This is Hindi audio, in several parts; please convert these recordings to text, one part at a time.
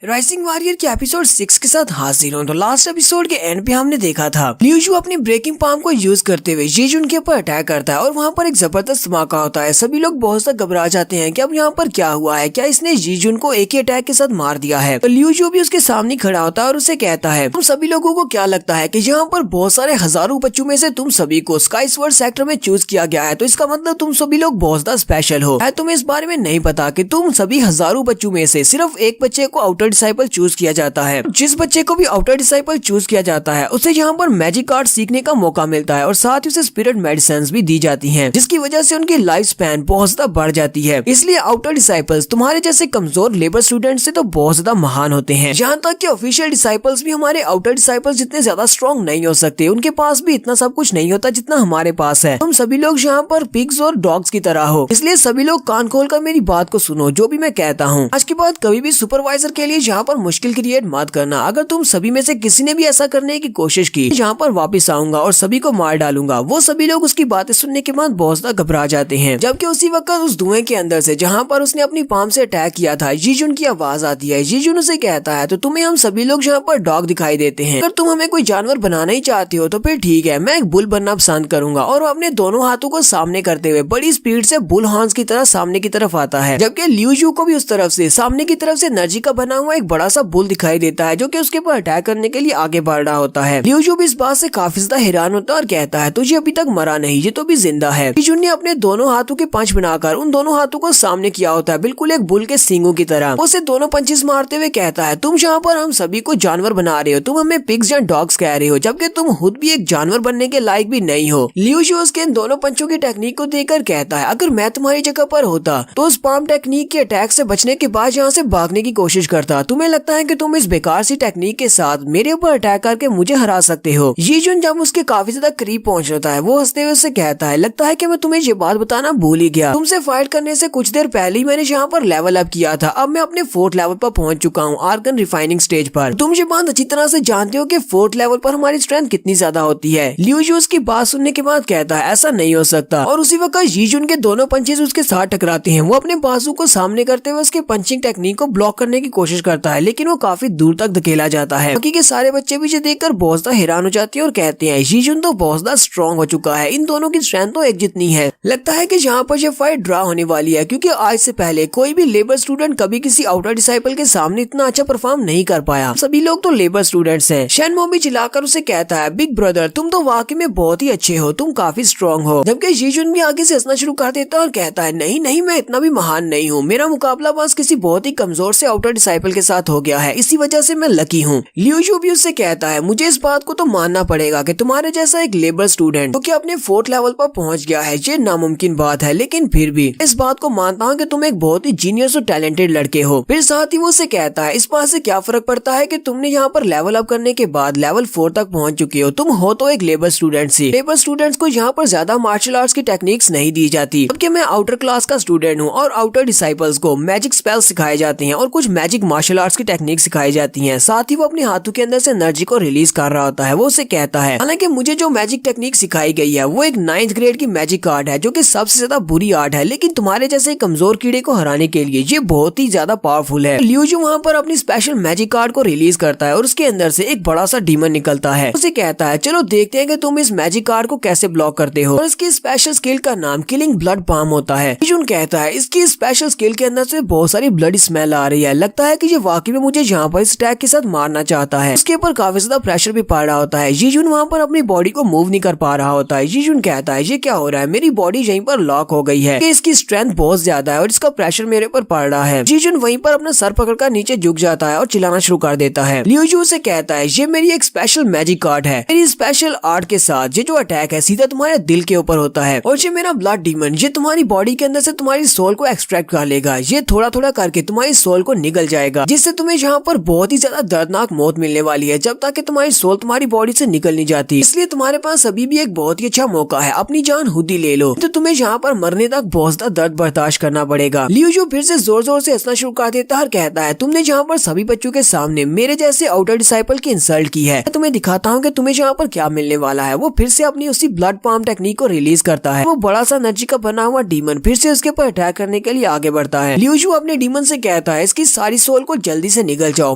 राइजिंग वॉरियर के एपिसोड 6 के साथ हाजिर हूं। तो लास्ट एपिसोड के एंड पे हमने देखा था लियूजू अपनी ब्रेकिंग पाम को यूज करते हुए जीजुन के ऊपर अटैक करता है और वहाँ पर एक जबरदस्त धमाका होता है। सभी लोग बहुत सा घबरा जाते हैं कि अब यहाँ पर क्या हुआ है, क्या इसने जीजुन को एक ही अटैक के साथ मार दिया है। तो लियूजू भी उसके सामने खड़ा होता है और उसे कहता है, तुम सभी लोगों को क्या लगता है कि यहाँ पर बहुत सारे हजारों बच्चों में से तुम सभी को स्काई स्वॉर्ड सेक्टर में चूज किया गया है, तो इसका मतलब तुम सभी लोग बहुत ज्यादा स्पेशल हो। तुम्हें इस बारे में नहीं पता कि तुम सभी हजारों बच्चों में से सिर्फ एक बच्चे को आउटर डिसाइपल चूज किया जाता है। जिस बच्चे को भी आउटर डिसाइपल चूज किया जाता है उसे यहाँ पर मैजिक आर्ट सीखने का मौका मिलता है और साथ ही उसे स्पिरिट मेडिसिन भी दी जाती हैं, जिसकी वजह से उनकी लाइफ स्पैन बहुत ज्यादा बढ़ जाती है। इसलिए आउटर डिसाइपल्स तुम्हारे जैसे कमजोर लेबर स्टूडेंट से तो बहुत ज्यादा महान होते हैं। यहाँ तक कि ऑफिशियल डिसाइपल्स भी हमारे आउटर डिसाइपल्स जितने ज्यादा स्ट्रॉन्ग नहीं हो सकते, उनके पास भी इतना सब कुछ नहीं होता जितना हमारे पास है। तुम सभी लोग यहाँ पर पिग्स और डॉग्स की तरह हो, इसलिए सभी लोग कान खोल कर मेरी बात को सुनो जो भी मैं कहता हूँ। आज के बाद कभी भी सुपरवाइजर के लिए यहाँ पर मुश्किल क्रिएट मत करना। अगर तुम सभी में से किसी ने भी ऐसा करने की कोशिश की, यहाँ पर वापस आऊंगा और सभी को मार डालूंगा। वो सभी लोग उसकी बातें सुनने के बाद बहुत ज्यादा घबरा जाते हैं। जबकि उसी वक्त उस धुएं के अंदर से जहाँ पर उसने अपनी पाम से अटैक किया था, जीजुन की आवाज आती है। जीजुन उसे कहता है, तो तुम्हें हम सभी लोग यहाँ पर डॉग दिखाई देते हैं। अगर तुम हमें कोई जानवर बनाना ही चाहते हो तो फिर ठीक है, मैं एक बुल बनना पसंद करूंगा। और वो अपने दोनों हाथों को सामने करते हुए बड़ी स्पीड से बुल हॉर्न्स की तरह सामने की तरफ आता है। जबकि लियूजू को भी उस तरफ से सामने की तरफ से एनर्जी का बना हुआ एक बड़ा सा बुल दिखाई देता है जो कि उसके ऊपर अटैक करने के लिए आगे बढ़ रहा होता है। लियूजू भी इस बात से काफी ज्यादा हैरान होता है और कहता है, तुझे अभी तक मरा नहीं, ये तो भी जिंदा है। लियूजू ने अपने दोनों हाथों के पंच बनाकर उन दोनों हाथों को सामने किया होता है, बिल्कुल एक बुल के सींगों की तरह। उसे दोनों पंचेस मारते हुए कहता है, तुम यहाँ पर हम सभी को जानवर बना रहे हो, तुम हमें पिग्स या डॉग्स कह रहे हो, जबकि तुम खुद भी एक जानवर बनने के लायक भी नहीं हो। लियूजू उसके इन दोनों पंचों की टेक्निक को देखकर कहता है, अगर मैं तुम्हारी जगह पर होता तो उस पाम टेक्निक के अटैक से बचने के बाद यहाँ से भागने की कोशिश करता। तुम्हें लगता है कि तुम इस बेकार सी टेक्निक के साथ मेरे ऊपर अटैक करके मुझे हरा सकते हो। जीजुन जब उसके काफी ज्यादा करीब पहुंच जाता है, वो हंसते हुए उससे कहता है, लगता है कि मैं तुम्हें ये बात बताना भूल ही गया, तुमसे फाइट करने से कुछ देर पहले ही मैंने यहाँ पर लेवल अप किया था। अब मैं अपने 4th लेवल पर पहुंच चुका हूँ, आर्गन रिफाइनिंग स्टेज पर। तुम ये बात अच्छी तरह से जानते हो कि 4th लेवल पर हमारी स्ट्रेंथ कितनी ज्यादा होती है। लियूजू उसकी बात सुनने के बाद कहता है, ऐसा नहीं हो सकता। और उसी वक्त जीजुन के दोनों पंचेस उसके साथ टकराते हैं। वो अपने बाजू को सामने करते हुए उसके पंचिंग टेक्निक को ब्लॉक करने की कोशिश करता है, लेकिन वो काफी दूर तक धकेला जाता है। बाकी के सारे बच्चे भी ये देखकर बहुत ज्यादा हैरान हो जाते हैं और कहते हैं, जीजुन तो बहुत ज्यादा स्ट्रॉन्ग हो चुका है, इन दोनों की स्ट्रेंथ तो एक जितनी है। लगता है कि यहाँ पर ये फाइट ड्रा होने वाली है, क्योंकि आज से पहले कोई भी लेबर स्टूडेंट कभी किसी आउटर डिसाइपल के सामने इतना अच्छा परफॉर्म नहीं कर पाया। सभी लोग तो लेबर स्टूडेंट्स हैं। शेनमो भी चिल्लाकर उसे कहता है, बिग ब्रदर तुम तो वाकई में बहुत ही अच्छे हो, तुम काफी स्ट्रॉन्ग हो। जबकि जीजुन भी आगे से हंसना शुरू कर देता है और कहता है, नहीं नहीं, मैं इतना भी महान नहीं हूँ, मेरा मुकाबला बस किसी बहुत ही कमजोर से आउटर डिसाइपल के साथ हो गया है, इसी वजह से मैं लकी हूँ। लियूजू भी उससे कहता है, मुझे इस बात को तो मानना पड़ेगा कि तुम्हारे जैसा एक लेबर स्टूडेंट तो क्या अपने 4th लेवल पर पहुंच गया है, ये नामुमकिन बात है, लेकिन फिर भी इस बात को मानता हूँ कि तुम एक बहुत ही जीनियस और टैलेंटेड लड़के हो। फिर साथ ही वो उसे कहता है, इस बात से क्या फर्क पड़ता है कि तुमने यहाँ पर लेवल अप करने के बाद लेवल 4 तक पहुंच चुके हो, तुम हो तो एक लेबर स्टूडेंट सी। लेबर स्टूडेंट्स को यहाँ पर ज्यादा मार्शल आर्ट्स की टेक्निक्स नहीं दी जाती, जबकि मैं आउटर क्लास का स्टूडेंट हूँ और आउटर डिसाइपल्स को मैजिक स्पेल्स सिखाए जाते हैं और कुछ मैजिक मार्शल आर्ट्स की टेक्निक सिखाई जाती हैं। साथ ही वो अपने हाथों के अंदर से एनर्जी को रिलीज कर रहा होता है। वो उसे कहता है, हालांकि मुझे जो मैजिक टेक्निक सिखाई गई है वो एक 9th ग्रेड की मैजिक आर्ट है, जो कि सबसे ज्यादा बुरी आर्ट है, लेकिन तुम्हारे जैसे कमजोर कीड़े को हराने के लिए ये बहुत ही ज्यादा पावरफुल है। लियूजू वहाँ पर अपनी स्पेशल मैजिक आर्ट को रिलीज करता है और उसके अंदर से एक बड़ा सा डीमन निकलता है। उसे कहता है, चलो देखते हैं कि तुम इस मैजिक आर्ट को कैसे ब्लॉक करते हो। और इसकी स्पेशल स्किल का नाम किलिंग ब्लड पाम होता है। लियूजू कहता है, इसकी स्पेशल स्किल के अंदर से बहुत सारी ब्लड स्मेल आ रही है, लगता है कि ये वाकई में मुझे यहाँ पर इस अटैक के साथ मारना चाहता है। उसके ऊपर काफी ज्यादा प्रेशर भी पड़ रहा होता है। जीजुन वहाँ पर अपनी बॉडी को मूव नहीं कर पा रहा होता है। जीजुन कहता है, ये क्या हो रहा है, मेरी बॉडी यहीं पर लॉक हो गई है, इसकी स्ट्रेंथ बहुत ज्यादा है और इसका प्रेशर मेरे ऊपर पड़ रहा है। जीजुन वहीं पर अपना सर पकड़कर नीचे झुक जाता है और चिल्लाना शुरू कर देता है। लियूजू से कहता है, ये मेरी एक स्पेशल मैजिक आर्ट है, मेरी स्पेशल आर्ट के साथ ये जो अटैक है सीधा तुम्हारे दिल के ऊपर होता है, और ये मेरा ब्लड डीमन ये तुम्हारी बॉडी के अंदर से तुम्हारी सोल को एक्सट्रैक्ट कर लेगा। ये थोड़ा थोड़ा करके तुम्हारी सोल को निगल जाएगा, जिससे तुम्हें यहाँ पर बहुत ही ज्यादा दर्दनाक मौत मिलने वाली है, जब तक कि तुम्हारी सोल तुम्हारी बॉडी से निकल नहीं जाती। इसलिए तुम्हारे पास अभी भी एक बहुत ही अच्छा मौका है, अपनी जान खुद ही ले लो, तो तुम्हें यहाँ पर मरने तक बहुत ज्यादा दर्द बर्दाश्त करना पड़ेगा। लियूजू फिर से जोर जोर से हंसना शुरू कर देता है और कहता है, तुमने यहाँ पर सभी बच्चों के सामने मेरे जैसे आउटर डिसाइपल की इंसल्ट की है, मैं तुम्हें दिखाता हूँ कि तुम्हें यहाँ पर क्या मिलने वाला है। वो फिर से अपनी उसी ब्लड पाम टेक्निक को रिलीज करता है। वो बड़ा सा एनर्जी का बना हुआ डीमन फिर से उसके ऊपर अटैक करने के लिए आगे बढ़ता है। लियूजू अपने डीमन से कहता है, इसकी सारी सोल बिल्कुल जल्दी से निकल जाओ,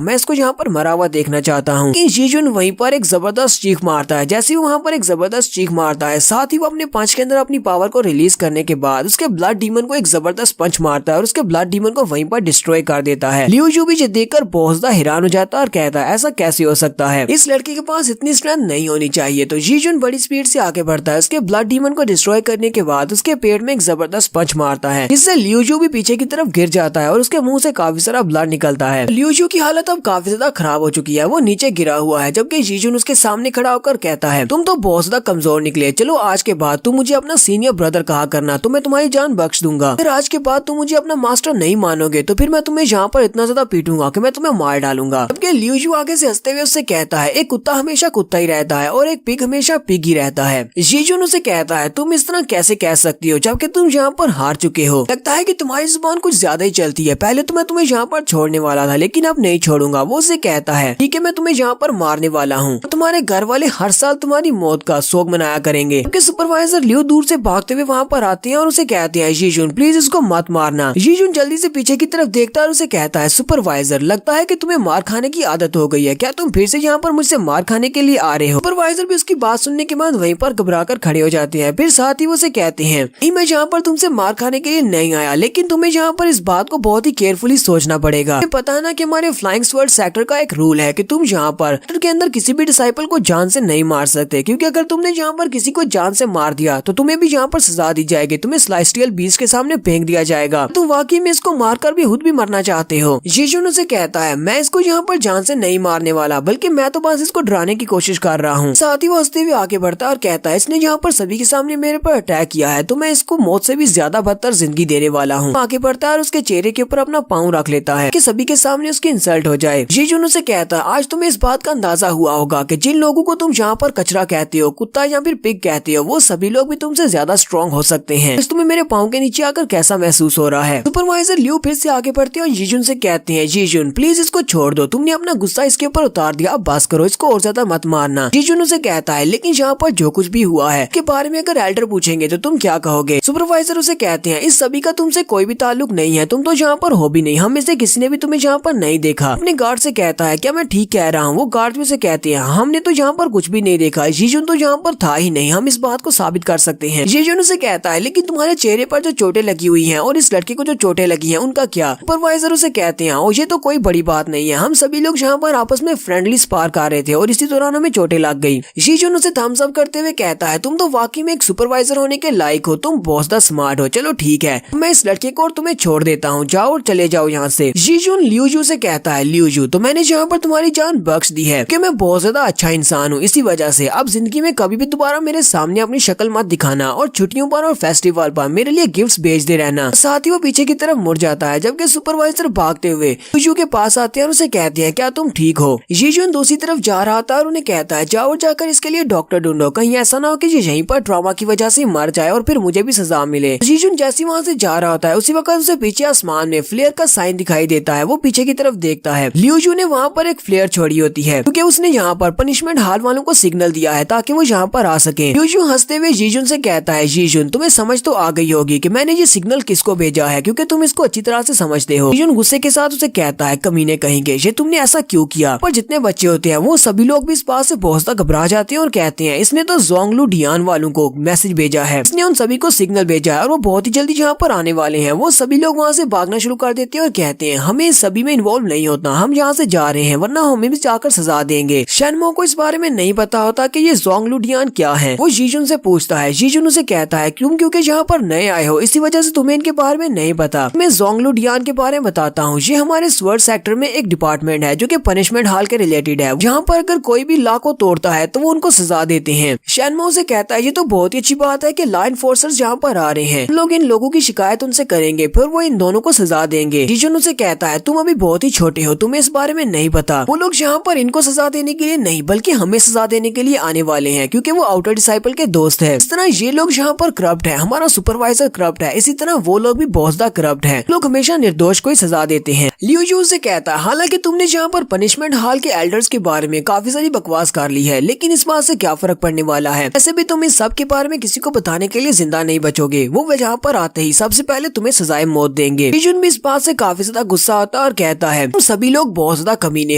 मैं इसको यहाँ पर मरा हुआ देखना चाहता हूँ। जीजुन वहीं पर एक जबरदस्त चीख मारता है। जैसे ही वहाँ पर एक जबरदस्त चीख मारता है, साथ ही वो अपने पंच के अंदर अपनी पावर को रिलीज करने के बाद उसके ब्लड डीमन को एक जबरदस्त पंच मारता है और उसके ब्लड डीमन को वहीं पर डिस्ट्रॉय कर देता है। लियू जू भी देखकर बहुत ज्यादा हैरान हो जाता है और कहता है ऐसा कैसे हो सकता है, इस लड़के के पास इतनी स्ट्रेंथ नहीं होनी चाहिए। तो जीजुन बड़ी स्पीड से आगे बढ़ता है, उसके ब्लड डीमन को डिस्ट्रॉय करने के बाद उसके पेट में एक जबरदस्त पंच मारता है, जिससे लियू जू भी पीछे की तरफ गिर जाता है और उसके मुंह से काफी सारा ब्लड निकलता है। लियू जू की हालत अब काफी ज्यादा खराब हो चुकी है, वो नीचे गिरा हुआ है, जबकि जीजुन उसके सामने खड़ा होकर कहता है तुम तो बहुत ज्यादा कमजोर निकले, चलो आज के बाद तुम मुझे अपना सीनियर ब्रदर कहा करना, तो मैं तुम्हारी जान बख्श दूंगा। अगर आज के बाद तुम मुझे अपना मास्टर नहीं मानोगे तो फिर मैं तुम्हें यहाँ पर इतना ज्यादा पीटूंगा कि मैं तुम्हें मार डालूंगा। जबकि लियू जू आगे से हंसते हुए उससे कहता है एक कुत्ता हमेशा कुत्ता ही रहता है और एक पिग हमेशा पिग ही रहता है। जीजुन उसे कहता है तुम इस तरह कैसे कह सकती हो जबकि तुम यहाँ पर हार चुके हो, लगता है कि तुम्हारी जुबान कुछ ज्यादा ही चलती है, पहले तो मैं तुम्हें यहाँ पर छोड़ने वाला था लेकिन अब नहीं छोड़ूंगा। वो उसे कहता है ठीक है मैं तुम्हें यहाँ पर मारने वाला हूँ, तुम्हारे घर वाले हर साल तुम्हारी मौत का शोक मनाया करेंगे। सुपरवाइजर लियू दूर से भागते हुए वहाँ पर आते हैं और उसे कहते हैं जीजुन प्लीज इसको मत मारना। जीजुन जल्दी से पीछे की तरफ देखता है और उसे कहता है सुपरवाइजर लगता है कि तुम्हें मार खाने की आदत हो गई है, क्या तुम फिर से यहाँ पर मुझसे मार खाने के लिए आ रहे हो। सुपरवाइजर भी उसकी बात सुनने के बाद वहीं पर घबराकर खड़े हो जाते हैं, फिर साथ ही वो उसे कहते हैं नहीं मैं यहाँ पर तुमसे मार खाने के लिए नहीं आया, लेकिन तुम्हें यहाँ पर इस बात को बहुत ही केयरफुली सोचना पड़ेगा। पता है ना कि हमारे फ्लाइंग स्वर्ड सेक्टर का एक रूल है कि तुम यहाँ पर के अंदर किसी भी डिसाइपल को जान से नहीं मार सकते, क्योंकि अगर तुमने यहाँ पर किसी को जान से मार दिया तो तुम्हें भी यहाँ पर सजा दी जाएगी, तुम्हें सेलेस्टियल बीस्ट के सामने फेंक दिया जाएगा। तुम वाकई में इसको मारकर भी खुद भी मरना चाहते हो। जीजुन उसे कहता है मैं इसको यहाँ पर जान से नहीं मारने वाला, बल्कि मैं तो बस इसको डराने की कोशिश कर रहा हूँ। साथ ही वो हंसते हुए आगे बढ़ता है और कहता है इसने यहाँ पर सभी के सामने मेरे पर अटैक किया है तो मैं इसको मौत से भी ज्यादा बदतर जिंदगी देने वाला हूँ। आगे बढ़ता है और उसके चेहरे के ऊपर अपना पाँव रख लेता है कि सभी के सामने उसकी इंसल्ट हो जाए। जीजुन उसे कहता है आज तुम्हें इस बात का अंदाजा हुआ होगा कि जिन लोगों को तुम यहाँ पर कचरा कहते हो, कुत्ता या फिर पिग कहते हो, वो सभी लोग भी तुमसे ज्यादा स्ट्रॉन्ग हो सकते हैं। तुम्हें मेरे पाँव के नीचे आकर कैसा महसूस हो रहा है। सुपरवाइजर लियू फिर से आगे बढ़ते हैं और जीजुन से कहते हैं जीजुन प्लीज इसको छोड़ दो, तुमने अपना गुस्सा इसके ऊपर उतार दिया, अब बस करो, इसको और ज्यादा मत मारना। जीजुन उसे कहता है लेकिन यहाँ पर जो कुछ भी हुआ है के बारे में अगर एल्डर पूछेंगे तो तुम क्या कहोगे। सुपरवाइजर उसे कहते हैं इस सभी का तुमसे कोई भी ताल्लुक नहीं है, तुम तो यहाँ पर हो भी नहीं, हम में से किसी ने भी तुम्हें यहाँ पर नहीं देखा। अपने गार्ड से कहता है क्या मैं ठीक कह रहा हूँ। वो गार्ड भी से कहते हैं हमने तो यहाँ पर कुछ भी नहीं देखा, जीजुन तो यहाँ पर था ही नहीं, हम इस बात को साबित कर सकते हैं। जीजुन उसे कहता है लेकिन तुम्हारे चेहरे पर जो चोटें लगी हुई हैं और इस लड़के को जो चोटें लगी हैं उनका क्या। सुपरवाइजर उसे कहते हैं ये तो कोई बड़ी बात नहीं है, हम सभी लोग यहाँ पर आपस में फ्रेंडली स्पार कर रहे थे और इसी दौरान हमें चोटें लग गई। जीजुन उसे थम्स अप करते हुए कहता है तुम तो वाकई में एक सुपरवाइजर होने के लायक हो, तुम बहुत ज्यादा स्मार्ट हो, चलो ठीक है मैं इस लड़के को और तुम्हें छोड़ देता हूँ, जाओ और चले जाओ यहाँ से। जीजुन लियू जू से कहता है लियू जू तो मैंने यहाँ पर तुम्हारी जान बख्श दी है कि मैं बहुत ज्यादा अच्छा इंसान हूँ, इसी वजह से अब जिंदगी में कभी भी दोबारा मेरे सामने अपनी शक्ल मत दिखाना और छुट्टियों पर और फेस्टिवल पर मेरे लिए गिफ्ट्स भेजते रहना। साथ ही वो पीछे की तरफ मुड़ जाता है, जबकि सुपरवाइजर भागते हुए जीजू के पास आते हैं और उसे कहते हैं क्या तुम ठीक हो। जीजुन दूसरी तरफ जा रहा था और उन्हें कहता है जाओ जाकर इसके लिए डॉक्टर ढूंढो, कहीं ऐसा ना हो कि ये यहीं पर ट्रॉमा की वजह से मर जाए और फिर मुझे भी सजा मिले। जीजुन जैसे वहाँ से जा रहा होता है उसी वक्त उसे पीछे आसमान में फ्लेयर का साइन दिखाई देता है। वो पीछे की तरफ देखता है, लियू जू ने वहाँ पर एक फ्लेयर छोड़ी होती है क्योंकि उसने यहाँ पर पनिशमेंट हाल वालों को सिग्नल दिया है ताकि वो यहाँ पर आ सके। लियू जू हंसते हुए जीजुन से कहता है जीजुन तुम्हें समझ तो आ गई होगी कि मैंने ये सिग्नल किसको भेजा है, क्योंकि तुम इसको अच्छी तरह से समझते हो। जीजुन गुस्से के साथ उसे कहता है कमीने कहेंगे ये तुमने ऐसा क्यों किया। पर जितने बच्चे होते हैं वो सभी लोग भी इस बात से बहुत ज्यादा घबरा जाते हैं और कहते हैं इसने तो जोंगलू डियान वालों को मैसेज भेजा है, इसने उन सभी को सिग्नल भेजा है और वो बहुत ही जल्दी यहाँ पर आने वाले हैं। वो सभी लोग वहाँ से भागना शुरू कर देते हैं और कहते हैं हमें इस सभी में इन्वॉल्व नहीं होता, हम यहाँ से जा रहे हैं वरना हमें भी जाकर सजा देंगे। शेनमो को इस बारे में नहीं पता होता कि ये जोंगलू डियान क्या है। वो जीजुन से पूछता है, जीजुन उसे कहता है क्योंकि यहाँ पर नए आए हो इसी वजह से तुम्हें इनके बारे में नहीं पता। मैं जोंगलू डियान के बारे में बताता हूँ। ये हमारे स्वर्ड सेक्टर में एक डिपार्टमेंट है जो कि पनिशमेंट हाल के रिलेटेड है। जहाँ पर अगर कोई भी लॉ को तोड़ता है तो वो उनको सजा देते हैं। शेनमो से कहता है ये तो बहुत ही अच्छी बात है कि लॉ एनफोर्सर्स यहाँ पर आ रहे हैं, लोग इन लोगों की शिकायत उनसे करेंगे फिर वो इन दोनों को सजा देंगे। जीजुन उसे कहता है तुम अभी बहुत ही छोटे हो, तुम्हें इस बारे में नहीं पता। वो लोग यहाँ पर इनको सजा देने के लिए नहीं बल्कि हमें सजा देने के लिए आने वाले हैं क्योंकि वो आउटर डिसाइपल के दोस्त है। इस तरह ये लोग यहाँ पर करप्ट है, हमारा सुपरवाइजर करप्ट है, इसी तरह वो लोग भी बहुत ज्यादा करप्ट है, लोग हमेशा निर्दोष को ही सजा देते हैं। लियू जू से कहता है हालांकि तुमने यहाँ पर पनिशमेंट हाल के एल्डर्स के बारे में काफी सारी बकवास कर ली है, लेकिन इस बात से क्या फर्क पड़ने वाला है, ऐसे भी तुम इस सब के बारे में किसी को बताने के लिए जिंदा नहीं बचोगे। वो यहाँ पर आते ही सबसे पहले तुम्हें सजाए मौत देंगे। जीजुन भी इस बात से काफी ज्यादा गुस्सा होता आता है और कहता है तुम सभी लोग बहुत ज्यादा कमीने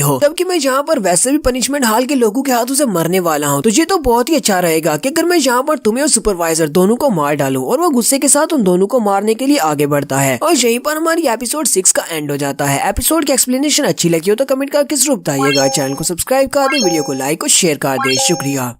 हो, जबकि मैं यहाँ पर वैसे भी पनिशमेंट हाल के लोगों के हाथों से मरने वाला हूँ। तो ये तो बहुत ही अच्छा रहेगा कि अगर मैं यहाँ पर तुम्हें और सुपरवाइजर दोनों को मार डालूं। और वो गुस्से के साथ उन दोनों को मारने के लिए आगे बढ़ता है और यहीं पर हमारी एपिसोड 6 का एंड हो जाता है। एपिसोड की एक्सप्लेनेशन अच्छी लगी हो तो कमेंट करके जरूर बताइएगा। चैनल को सब्सक्राइब कर दे, वीडियो को लाइक और शेयर कर दे। शुक्रिया।